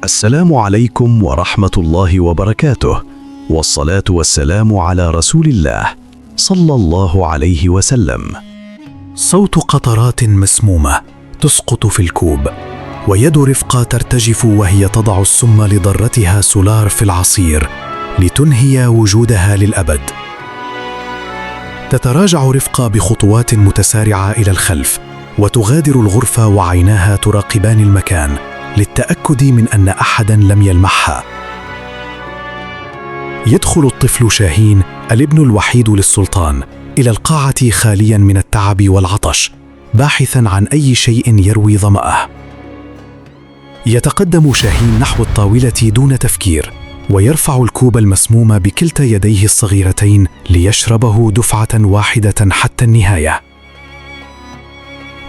السلام عليكم ورحمة الله وبركاته، والصلاة والسلام على رسول الله صلى الله عليه وسلم. صوت قطرات مسمومة تسقط في الكوب، ويد رفقة ترتجف وهي تضع السم لضرتها سولار في العصير لتنهي وجودها للأبد. تتراجع رفقة بخطوات متسارعة إلى الخلف، وتغادر الغرفة وعيناها تراقبان المكان للتأكد من أن أحداً لم يلمحها. يدخل الطفل شاهين الابن الوحيد للسلطان إلى القاعة خالياً من التعب والعطش، باحثاً عن أي شيء يروي ظمأه. يتقدم شاهين نحو الطاولة دون تفكير، ويرفع الكوب المسموم بكلتا يديه الصغيرتين ليشربه دفعة واحدة حتى النهاية.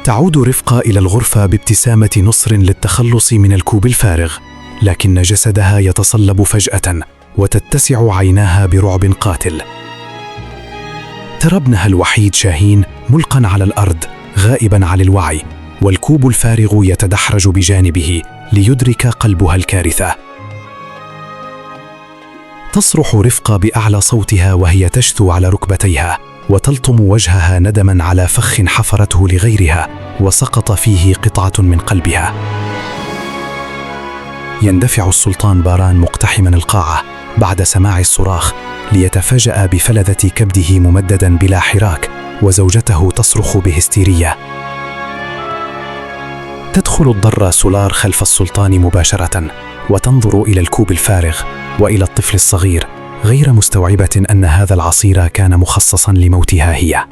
تعود رفقة إلى الغرفة بابتسامة نصر للتخلص من الكوب الفارغ، لكن جسدها يتصلب فجأة وتتسع عيناها برعب قاتل. ترى ابنها الوحيد شاهين ملقا على الأرض غائبا عن الوعي، والكوب الفارغ يتدحرج بجانبه ليدرك قلبها الكارثة. تصرخ رفقة بأعلى صوتها وهي تشثو على ركبتيها، وتلطم وجهها ندما على فخ حفرته لغيرها وسقط فيه قطعة من قلبها. يندفع السلطان باران مقتحما القاعة بعد سماع الصراخ، ليتفاجأ بفلذة كبده ممددا بلا حراك، وزوجته تصرخ بهستيرية. تدخل الضرة سولار خلف السلطان مباشرة، وتنظر إلى الكوب الفارغ وإلى الطفل الصغير، غير مستوعبة أن هذا العصير كان مخصصا لموتها هي.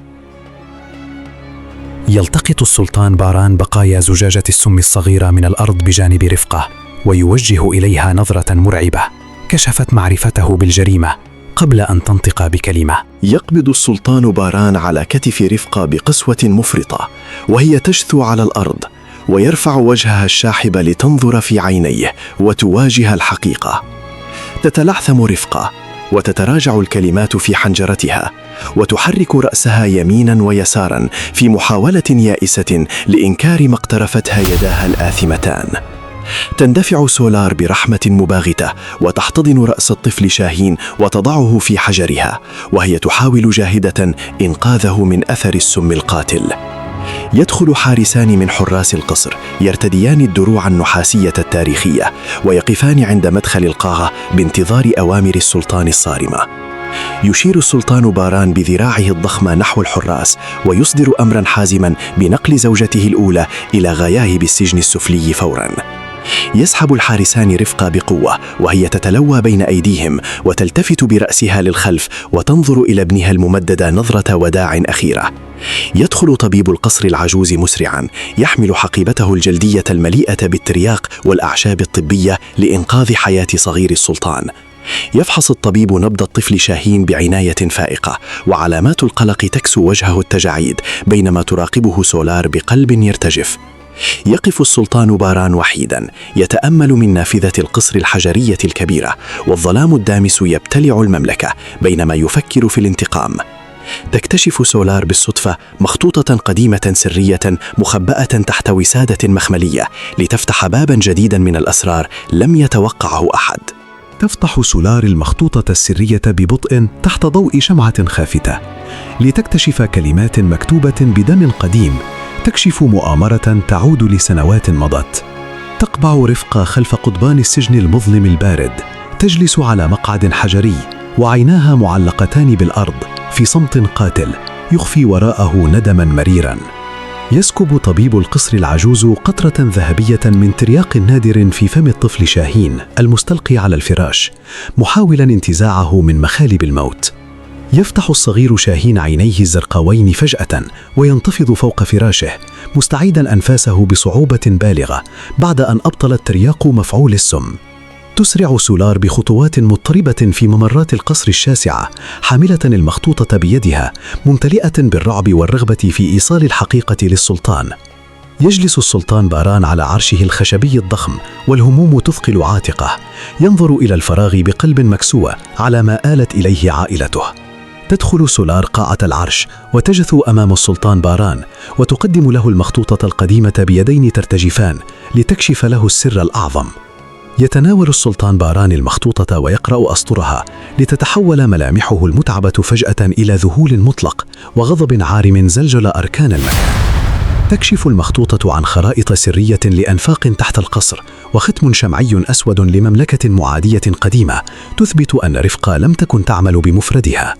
يلتقط السلطان باران بقايا زجاجة السم الصغيرة من الأرض بجانب رفقة، ويوجه إليها نظرة مرعبة كشفت معرفته بالجريمة قبل أن تنطق بكلمة. يقبض السلطان باران على كتف رفقة بقسوة مفرطة وهي تشثو على الأرض، ويرفع وجهها الشاحب لتنظر في عينيه وتواجه الحقيقة. تتلعثم رفقة وتتراجع الكلمات في حنجرتها، وتحرك رأسها يمينا ويسارا في محاولة يائسة لإنكار ما اقترفتها يداها الآثمتان. تندفع سولار برحمة مباغتة وتحتضن رأس الطفل شاهين وتضعه في حجرها، وهي تحاول جاهدة إنقاذه من أثر السم القاتل. يدخل حارسان من حراس القصر يرتديان الدروع النحاسية التاريخية، ويقفان عند مدخل القاعة بانتظار أوامر السلطان الصارمة. يشير السلطان باران بذراعه الضخمة نحو الحراس، ويصدر أمرا حازما بنقل زوجته الأولى إلى غياهب السجن السفلي فورا. يسحب الحارسان رفقة بقوة وهي تتلوى بين أيديهم، وتلتفت برأسها للخلف وتنظر إلى ابنها الممدد نظرة وداع أخيرة. يدخل طبيب القصر العجوز مسرعا، يحمل حقيبته الجلدية المليئة بالترياق والأعشاب الطبية لإنقاذ حياة صغير السلطان. يفحص الطبيب نبض الطفل شاهين بعناية فائقة، وعلامات القلق تكسو وجهه التجاعيد بينما تراقبه سولار بقلب يرتجف. يقف السلطان باران وحيدا يتأمل من نافذة القصر الحجرية الكبيرة، والظلام الدامس يبتلع المملكة بينما يفكر في الانتقام. تكتشف سولار بالصدفة مخطوطة قديمة سرية مخبأة تحت وسادة مخملية لتفتح بابا جديدا من الأسرار لم يتوقعه أحد. تفتح سولار المخطوطة السرية ببطء تحت ضوء شمعة خافتة، لتكتشف كلمات مكتوبة بدم قديم تكشف مؤامرة تعود لسنوات مضت. تقبع رفقة خلف قضبان السجن المظلم البارد، تجلس على مقعد حجري وعيناها معلقتان بالأرض في صمت قاتل يخفي وراءه ندما مريرا. يسكب طبيب القصر العجوز قطرة ذهبية من ترياق نادر في فم الطفل شاهين المستلقي على الفراش، محاولا انتزاعه من مخالب الموت. يفتح الصغير شاهين عينيه الزرقاوين فجأة وينتفض فوق فراشه، مستعيدا أنفاسه بصعوبة بالغة بعد أن أبطل الترياق مفعول السم. تسرع سولار بخطوات مضطربة في ممرات القصر الشاسعة، حاملة المخطوطة بيدها، ممتلئة بالرعب والرغبة في إيصال الحقيقة للسلطان. يجلس السلطان باران على عرشه الخشبي الضخم، والهموم تثقل عاتقه. ينظر إلى الفراغ بقلب مكسوة على ما آلت إليه عائلته. تدخل سولار قاعة العرش وتجثو أمام السلطان باران، وتقدم له المخطوطة القديمة بيدين ترتجفان لتكشف له السر الأعظم. يتناول السلطان باران المخطوطة ويقرأ أسطرها لتتحول ملامحه المتعبة فجأة إلى ذهول مطلق وغضب عارم زلزل أركان المكان. تكشف المخطوطة عن خرائط سرية لأنفاق تحت القصر وختم شمعي أسود لمملكة معادية قديمة تثبت أن رفقة لم تكن تعمل بمفردها.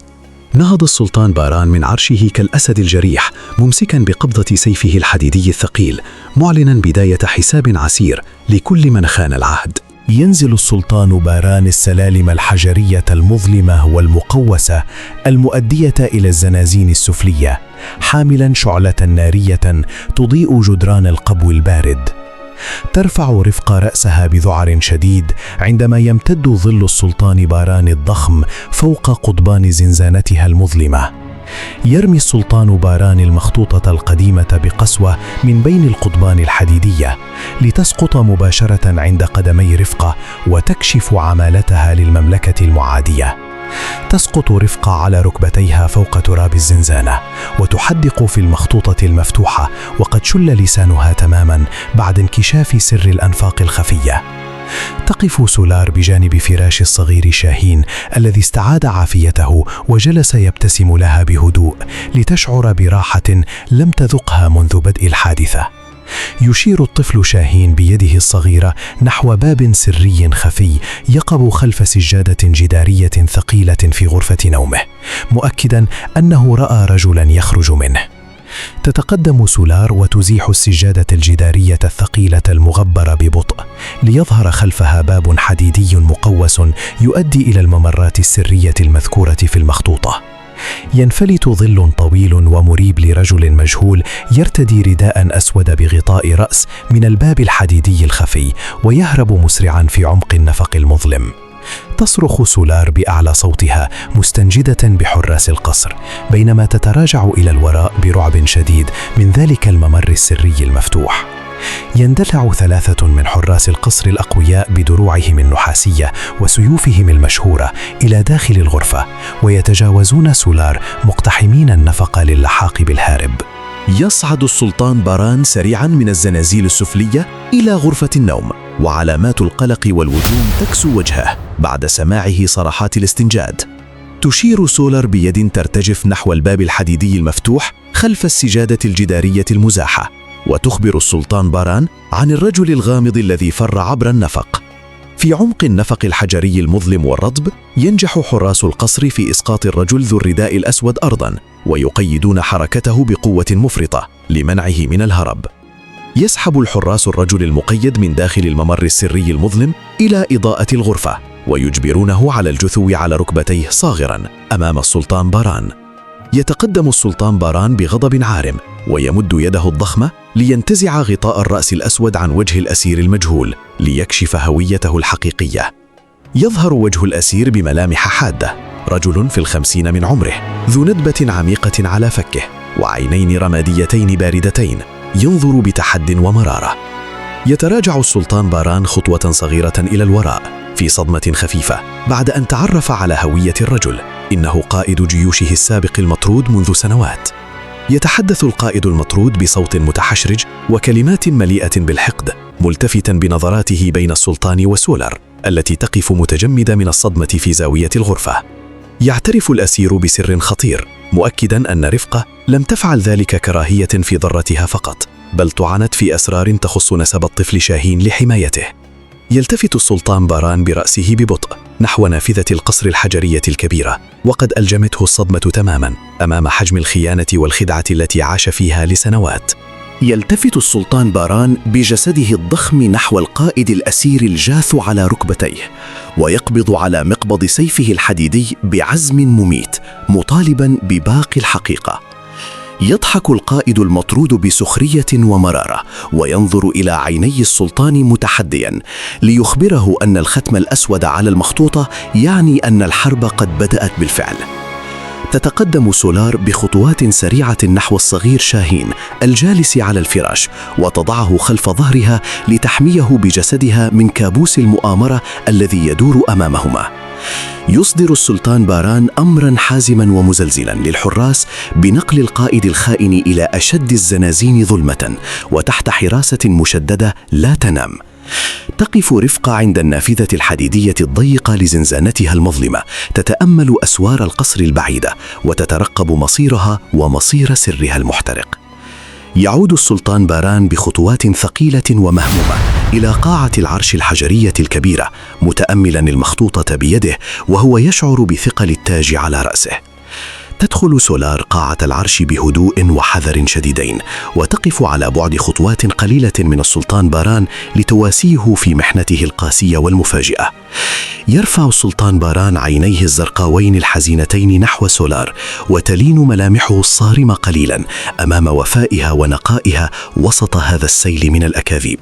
نهض السلطان باران من عرشه كالأسد الجريح ممسكا بقبضة سيفه الحديدي الثقيل معلنا بداية حساب عسير لكل من خان العهد. ينزل السلطان باران السلالم الحجرية المظلمة والمقوسة المؤدية إلى الزنازين السفلية حاملا شعلة نارية تضيء جدران القبو البارد. ترفع رفقة رأسها بذعر شديد عندما يمتد ظل السلطان باران الضخم فوق قضبان زنزانتها المظلمة. يرمي السلطان باران المخطوطة القديمة بقسوة من بين القضبان الحديدية لتسقط مباشرة عند قدمي رفقة وتكشف عمالتها للمملكة المعادية. تسقط رفقة على ركبتيها فوق تراب الزنزانة وتحدق في المخطوطة المفتوحة وقد شل لسانها تماما بعد انكشاف سر الأنفاق الخفية. تقف سولار بجانب فراش الصغير شاهين الذي استعاد عافيته وجلس يبتسم لها بهدوء لتشعر براحة لم تذقها منذ بدء الحادثة. يشير الطفل شاهين بيده الصغيرة نحو باب سري خفي يقب خلف سجادة جدارية ثقيلة في غرفة نومه، مؤكدا أنه رأى رجلا يخرج منه. تتقدم سولار وتزيح السجادة الجدارية الثقيلة المغبرة ببطء ليظهر خلفها باب حديدي مقوس يؤدي إلى الممرات السرية المذكورة في المخطوطة. ينفلت ظل طويل ومريب لرجل مجهول يرتدي رداء أسود بغطاء رأس من الباب الحديدي الخفي ويهرب مسرعا في عمق النفق المظلم. تصرخ سولار بأعلى صوتها مستنجدة بحراس القصر بينما تتراجع إلى الوراء برعب شديد من ذلك الممر السري المفتوح. يندلع 3 من حراس القصر الأقوياء بدروعهم النحاسية وسيوفهم المشهورة إلى داخل الغرفة ويتجاوزون سولار مقتحمين النفق للحاق بالهارب. يصعد السلطان باران سريعا من الزنازيل السفلية إلى غرفة النوم وعلامات القلق والوجوم تكسو وجهه بعد سماعه صرخات الاستنجاد. تشير سولار بيد ترتجف نحو الباب الحديدي المفتوح خلف السجادة الجدارية المزاحة وتخبر السلطان باران عن الرجل الغامض الذي فر عبر النفق. في عمق النفق الحجري المظلم والرطب ينجح حراس القصر في إسقاط الرجل ذو الرداء الأسود أرضاً ويقيدون حركته بقوة مفرطة لمنعه من الهرب. يسحب الحراس الرجل المقيد من داخل الممر السري المظلم إلى إضاءة الغرفة ويجبرونه على الجثو على ركبتيه صاغراً أمام السلطان باران. يتقدم السلطان باران بغضب عارم ويمد يده الضخمة لينتزع غطاء الرأس الأسود عن وجه الأسير المجهول ليكشف هويته الحقيقية. يظهر وجه الأسير بملامح حادة، رجل في 50 من عمره ذو ندبة عميقة على فكه وعينين رماديتين باردتين ينظر بتحد ومرارة. يتراجع السلطان باران خطوة صغيرة إلى الوراء في صدمة خفيفة بعد أن تعرف على هوية الرجل، إنه قائد جيوشه السابق المطرود منذ سنوات. يتحدث القائد المطرود بصوت متحشرج وكلمات مليئة بالحقد، ملتفتا بنظراته بين السلطان وسولار التي تقف متجمدة من الصدمة في زاوية الغرفة. يعترف الأسير بسر خطير، مؤكدا أن رفقة لم تفعل ذلك كراهية في ضرتها فقط، بل طعنت في أسرار تخص نسب الطفل شاهين لحمايته. يلتفت السلطان باران برأسه ببطء نحو نافذة القصر الحجرية الكبيرة، وقد ألجمته الصدمة تماما أمام حجم الخيانة والخدعة التي عاش فيها لسنوات. يلتفت السلطان باران بجسده الضخم نحو القائد الأسير الجاث على ركبتيه، ويقبض على مقبض سيفه الحديدي بعزم مميت، مطالبا بباقي الحقيقة. يضحك القائد المطرود بسخرية ومرارة وينظر إلى عيني السلطان متحديا ليخبره أن الختم الأسود على المخطوطة يعني أن الحرب قد بدأت بالفعل. تتقدم سولار بخطوات سريعة نحو الصغير شاهين الجالس على الفراش وتضعه خلف ظهرها لتحميه بجسدها من كابوس المؤامرة الذي يدور أمامهما. يصدر السلطان باران أمرا حازما ومزلزلا للحراس بنقل القائد الخائن إلى أشد الزنازين ظلمة وتحت حراسة مشددة لا تنام. تقف رفقة عند النافذة الحديدية الضيقة لزنزانتها المظلمة، تتأمل أسوار القصر البعيدة وتترقب مصيرها ومصير سرها المحترق. يعود السلطان باران بخطوات ثقيلة ومهمومة إلى قاعة العرش الحجرية الكبيرة، متأملا المخطوطة بيده وهو يشعر بثقل التاج على رأسه. تدخل سولار قاعة العرش بهدوء وحذر شديدين، وتقف على بعد خطوات قليلة من السلطان باران لتواسيه في محنته القاسية والمفاجئة. يرفع السلطان باران عينيه الزرقاوين الحزينتين نحو سولار، وتلين ملامحه الصارمة قليلا أمام وفائها ونقائها وسط هذا السيل من الأكاذيب.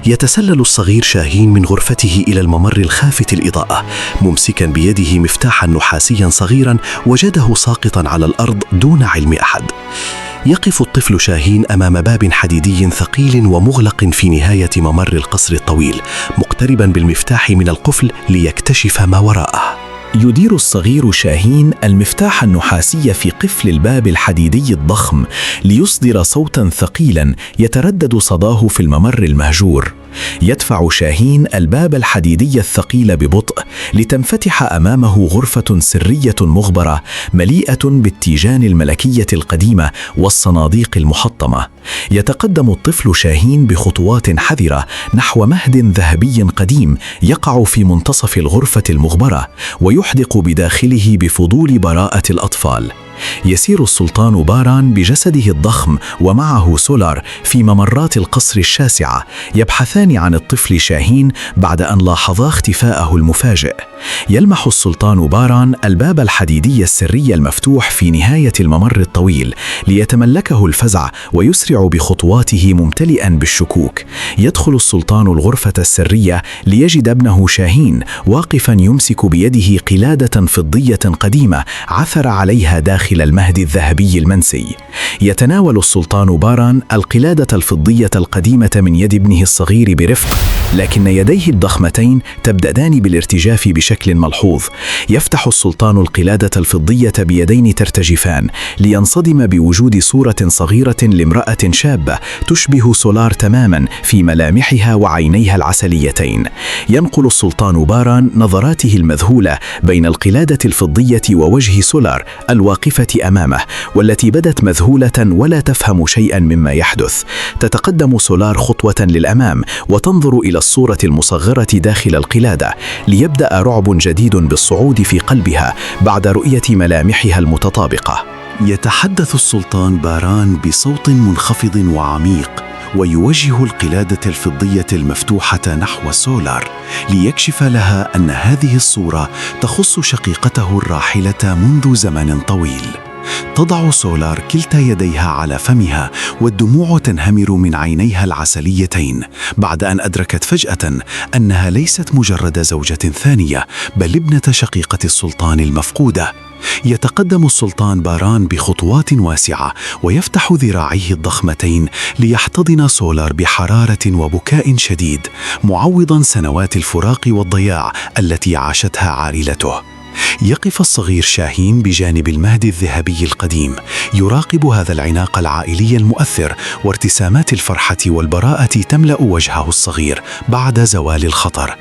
يتسلل الصغير شاهين من غرفته إلى الممر الخافت الإضاءة، ممسكا بيده مفتاحا نحاسيا صغيرا وجده ساقطا على الأرض دون علم أحد. يقف الطفل شاهين أمام باب حديدي ثقيل ومغلق في نهاية ممر القصر الطويل، مقتربا بالمفتاح من القفل ليكتشف ما وراءه. يدير الصغير شاهين المفتاح النحاسي في قفل الباب الحديدي الضخم ليصدر صوتا ثقيلا يتردد صداه في الممر المهجور. يدفع شاهين الباب الحديدي الثقيل ببطء لتنفتح أمامه غرفة سرية مغبرة مليئة بالتيجان الملكية القديمة والصناديق المحطمة. يتقدم الطفل شاهين بخطوات حذرة نحو مهد ذهبي قديم يقع في منتصف الغرفة المغبرة، ويحدق بداخله بفضول براءة الأطفال. يسير السلطان باران بجسده الضخم ومعه سولار في ممرات القصر الشاسعة، يبحثان عن الطفل شاهين بعد أن لاحظا اختفاءه المفاجئ. يلمح السلطان باران الباب الحديدي السري المفتوح في نهاية الممر الطويل ليتملكه الفزع، ويسرع بخطواته ممتلئا بالشكوك. يدخل السلطان الغرفة السرية ليجد ابنه شاهين واقفا يمسك بيده قلادة فضية قديمة عثر عليها داخل المهد الذهبي المنسي. يتناول السلطان باران القلادة الفضية القديمة من يد ابنه الصغير برفق، لكن يديه الضخمتين تبدأان بالارتجاف بشكل ملحوظ. يفتح السلطان القلادة الفضية بيدين ترتجفان لينصدم بوجود صورة صغيرة لامرأة شابة تشبه سولار تماما في ملامحها وعينيها العسليتين. ينقل السلطان باران نظراته المذهولة بين القلادة الفضية ووجه سولار الواقفة أمامه، والتي بدت مذهولة ولا تفهم شيئا مما يحدث. تتقدم سولار خطوة للأمام وتنظر إلى الصورة المصغرة داخل القلادة، ليبدأ رعب جديد بالصعود في قلبها بعد رؤية ملامحها المتطابقة. يتحدث السلطان باران بصوت منخفض وعميق، ويوجه القلادة الفضية المفتوحة نحو سولار ليكشف لها أن هذه الصورة تخص شقيقته الراحلة منذ زمن طويل. تضع سولار كلتا يديها على فمها، والدموع تنهمر من عينيها العسليتين بعد أن أدركت فجأة أنها ليست مجرد زوجة ثانية، بل ابنة شقيقة السلطان المفقودة. يتقدم السلطان باران بخطوات واسعة ويفتح ذراعيه الضخمتين ليحتضن سولار بحرارة وبكاء شديد، معوضا سنوات الفراق والضياع التي عاشتها عائلته. يقف الصغير شاهين بجانب المهد الذهبي القديم، يراقب هذا العناق العائلي المؤثر، وارتسامات الفرحة والبراءة تملأ وجهه الصغير بعد زوال الخطر.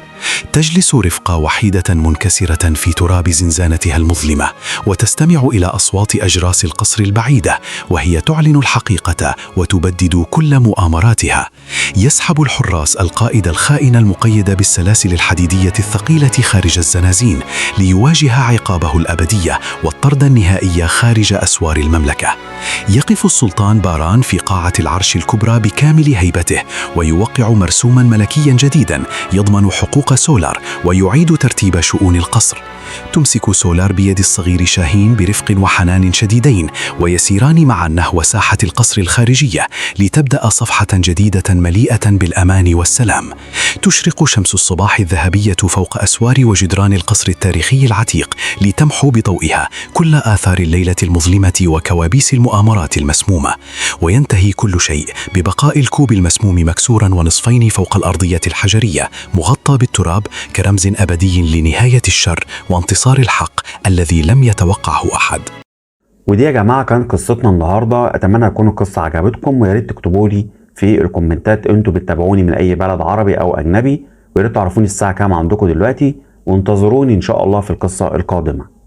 تجلس رفقة وحيدة منكسرة في تراب زنزانتها المظلمة، وتستمع إلى أصوات أجراس القصر البعيدة وهي تعلن الحقيقة وتبدد كل مؤامراتها. يسحب الحراس القائد الخائن المقيد بالسلاسل الحديدية الثقيلة خارج الزنازين ليواجه عقابه الأبدية والطرد النهائي خارج أسوار المملكة. يقف السلطان باران في قاعة العرش الكبرى بكامل هيبته، ويوقع مرسوما ملكيا جديدا يضمن حقوق سولار ويعيد ترتيب شؤون القصر. تمسك سولار بيد الصغير شاهين برفق وحنان شديدين، ويسيران معا نحو ساحة القصر الخارجية لتبدأ صفحة جديدة مليئة بالأمان والسلام. تشرق شمس الصباح الذهبية فوق أسوار وجدران القصر التاريخي العتيق لتمحو بضوئها كل آثار الليلة المظلمة وكوابيس المؤامرات المسمومة. وينتهي كل شيء ببقاء الكوب المسموم مكسورا ونصفين فوق الأرضية الحجرية مغطى بالتراب كرمز أبدي لنهاية الشر وانتصار الحق الذي لم يتوقعه أحد. ودي يا جماعة كانت قصتنا النهاردة. أتمنى تكون القصة عجبتكم، وياريت تكتبوا لي في الكومنتات انتوا بتتابعوني من اي بلد عربي او اجنبي، ويا ريت تعرفوني الساعه كام عندكم دلوقتي، وانتظروني ان شاء الله في القصه القادمه.